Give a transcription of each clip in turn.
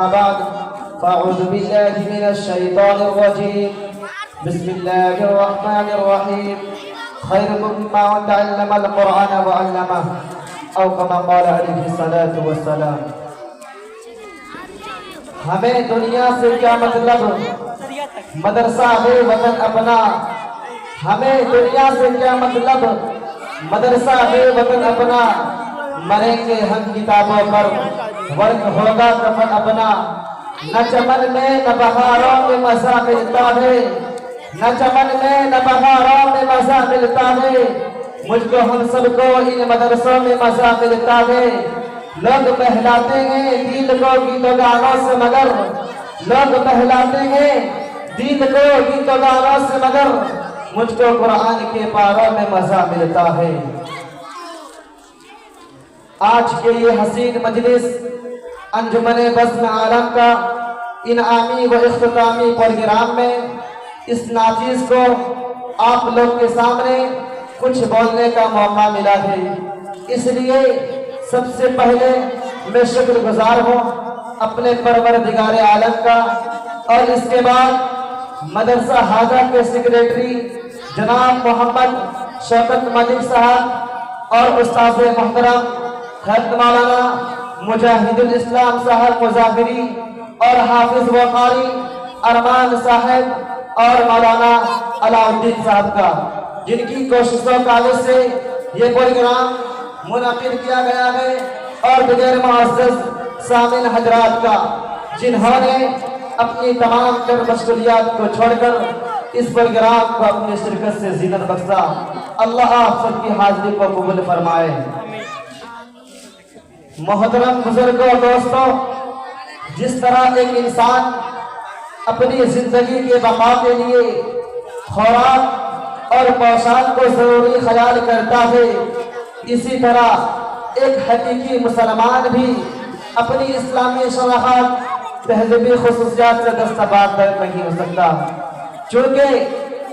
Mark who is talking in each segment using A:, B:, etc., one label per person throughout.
A: بعد فأعوذ بالله من الشيطان الرجيم بسم الله الرحمن الرحيم خيركم من تعلم القرآن وعلمه أو كما قال عليه الصلاة والسلام. ہمیں دنیا سے کیا مطلب، مدرسہ ہے وطن اپنا. ہمیں دنیا سے کیا مطلب، مدرسہ ہے وطن اپنا. مریں گے ہم کتابوں پر، ورق ہوگا کفن اپنا. نہ چمن میں نہ بہاروں میں مزہ ملتا ہے، نہ چمن میں نہ بہاروں میں مزہ ملتا ہے. مجھ کو ہم سب کو ان مدرسوں میں مزہ ملتا ہے. لوگ بہلاتے ہیں دل کو گیت و گانوں سے، مگر لوگ بہلاتے ہیں دل کو گیت و گانوں سے، مگر مجھ کو قرآن کے پاروں میں مزہ ملتا ہے. آج کے یہ حسین مجلس انجمن بزم عالم کا انعامی و اختتامی پروگرام میں اس ناچیز کو آپ لوگ کے سامنے کچھ بولنے کا موقع ملا ہے. اس لیے سب سے پہلے میں شکر گزار ہوں اپنے پروردگار عالم کا، اور اس کے بعد مدرسہ حاجہ کے سیکریٹری جناب محمد شوکت ملک صاحب اور استاذ محترم حضرت مولانا مجاہد الاسلام صاحب مظاہری اور حافظ و قاری ارمان صاحب اور مولانا علاء الدین صاحب کا، جن کی کوششوں کا وجہ سے یہ پروگرام منعقد کیا گیا ہے، اور بغیر معزز سامعین حضرات کا، جنہوں نے اپنی تمام تر مشغولیات کو چھوڑ کر اس پروگرام کو اپنی شرکت سے زینت بخشا. اللہ آپ سب کی حاضری کو قبول فرمائے. محترم بزرگوں دوستوں، جس طرح ایک انسان اپنی زندگی کے بقا کے لیے خوراک اور پوشاک کو ضروری خیال کرتا ہے، اسی طرح ایک حقیقی مسلمان بھی اپنی اسلامی شناخت تہذیبی خصوصیات سے دستبردار نہیں ہو سکتا. چونکہ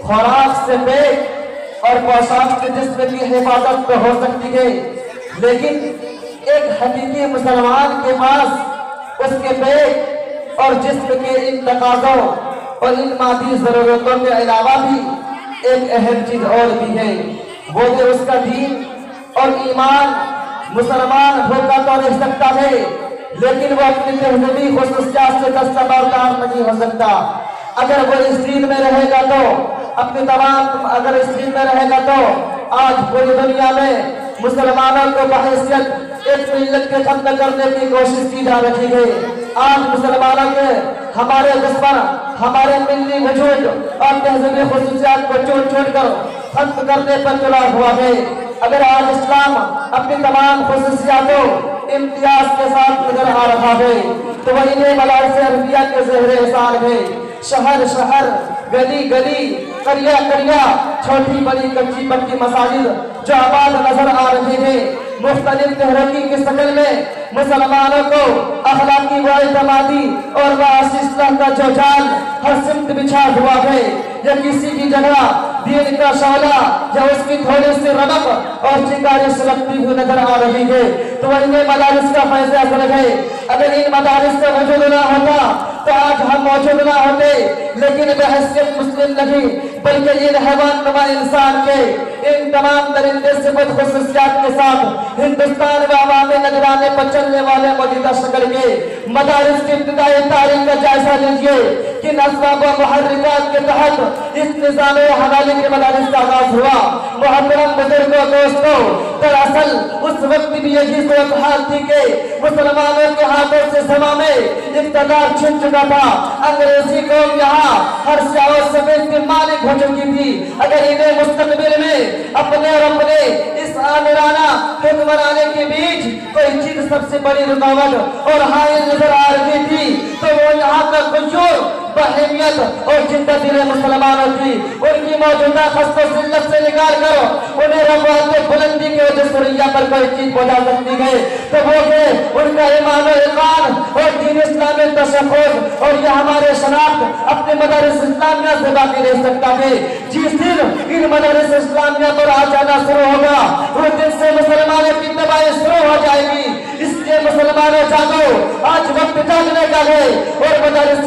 A: خوراک سے پیٹ اور پوشاک سے جسم کی حفاظت تو ہو سکتی ہے، لیکن ایک حقیقی مسلمان کے پاس اس کے پیٹ اور جسم کے ان تقاضوں اور ان مادی ضرورتوں کے علاوہ بھی ایک اہم چیز اور بھی ہے، وہ ہے اس کا دین اور ایمان. مسلمان بھوکا تو رہ سکتا ہے، لیکن وہ اپنی تہذیبی خصوصیات سے دستبردار نہیں ہو سکتا. اگر وہ اس دین میں رہے گا تو اگر اس دین میں رہے گا تو آج پوری دنیا میں مسلمانوں کو بحیثیت ایک ملت کے ختم کرنے کی کوشش کی جا رہی ہے. آج مسلمانوں کے ہمارے دشمن ہمارے ملی وجود اور تہذیبی خصوصیات کو چوٹ چوٹ کر ختم کرنے پر تلا ہوا ہے. اگر آج اسلام اپنی تمام خصوصیاتوں امتیاز کے ساتھ نظر آ رہا ہے تو وہ انہیں مدارس عربیہ کے زہر احسان ہے. شہر شہر، گلی گلی، قریہ قریہ، چھوٹی بڑی کچی پکی مساجد جو آباد نظر آ رہی ہے، مختلف تحریکی کی شکل میں مسلمانوں کو اخلاقی و اعتمادی اور معاشی اصلاح کا جو جال ہر سمت بچھا ہوا ہے، یا کسی کی جگہ دین کا شعلہ یا اس کی تھوڑی سی رمق اور چنگاری سلگتی ہوئی نظر آ رہی ہے، تو وہ انہیں مدارس کا فیض اثر ہے. اگر ان مدارس کا وجود نہ ہوتا تو آج ہم موجود نہ ہوتے، لیکن بحیثیت مسلم نہیں بلکہ ان حیوان نما انسان کے ان تمام درندے صفت خصوصیات کے ساتھ ہندوستان و عوامی نگرانے پر چلنے والے موجودہ شکل کے مدارس کی ابتدائی تاریخ کا جائزہ لیجئے. کن اسباب و محرکات کے تحت اس نظام حوالی کے مدارس کا آغاز ہوا. محترم بزرگوں دوستوں، دراصل اس وقت بھی یہی صورتحال تھی کہ مسلمانوں کے ہاتھوں سے سما میں اقتدار چھن چکا تھا. انگریزی قوم یہاں ہر سیاہ و سفید کی مالک ہو چکی تھی. اگر انہیں مستقبل میں اپنے اور اپنے اس آمرانہ حکمرانی کے بیچ کوئی چیز سب سے بڑی رکاوٹ اور حائل نظر آ رہی تھی تو وہ یہاں کا قیور بہیمیت اور جدہ دل مسلمانوں کی ان کی موجودہ خست و ذلت سے نکال کر انہیں رفعت بلندی کے وجہ سریا پر کوئی چیز پہنچا سکتی ہے تو وہ ہے ان کا ایمان و اقان اور دین اسلامی تشخص. اور یہ ہمارے شناخت اپنے مدارس اسلامیہ سے باقی رہ سکتا ہے. جس دن ان مدارس اسلامیہ پر آ جانا شروع ہوگا اس دن سے مسلمانوں کی تباہی شروع ہو جائے گی. اس لیے مسلمانوں جاگو، آج وقت جاگنے کا ہے.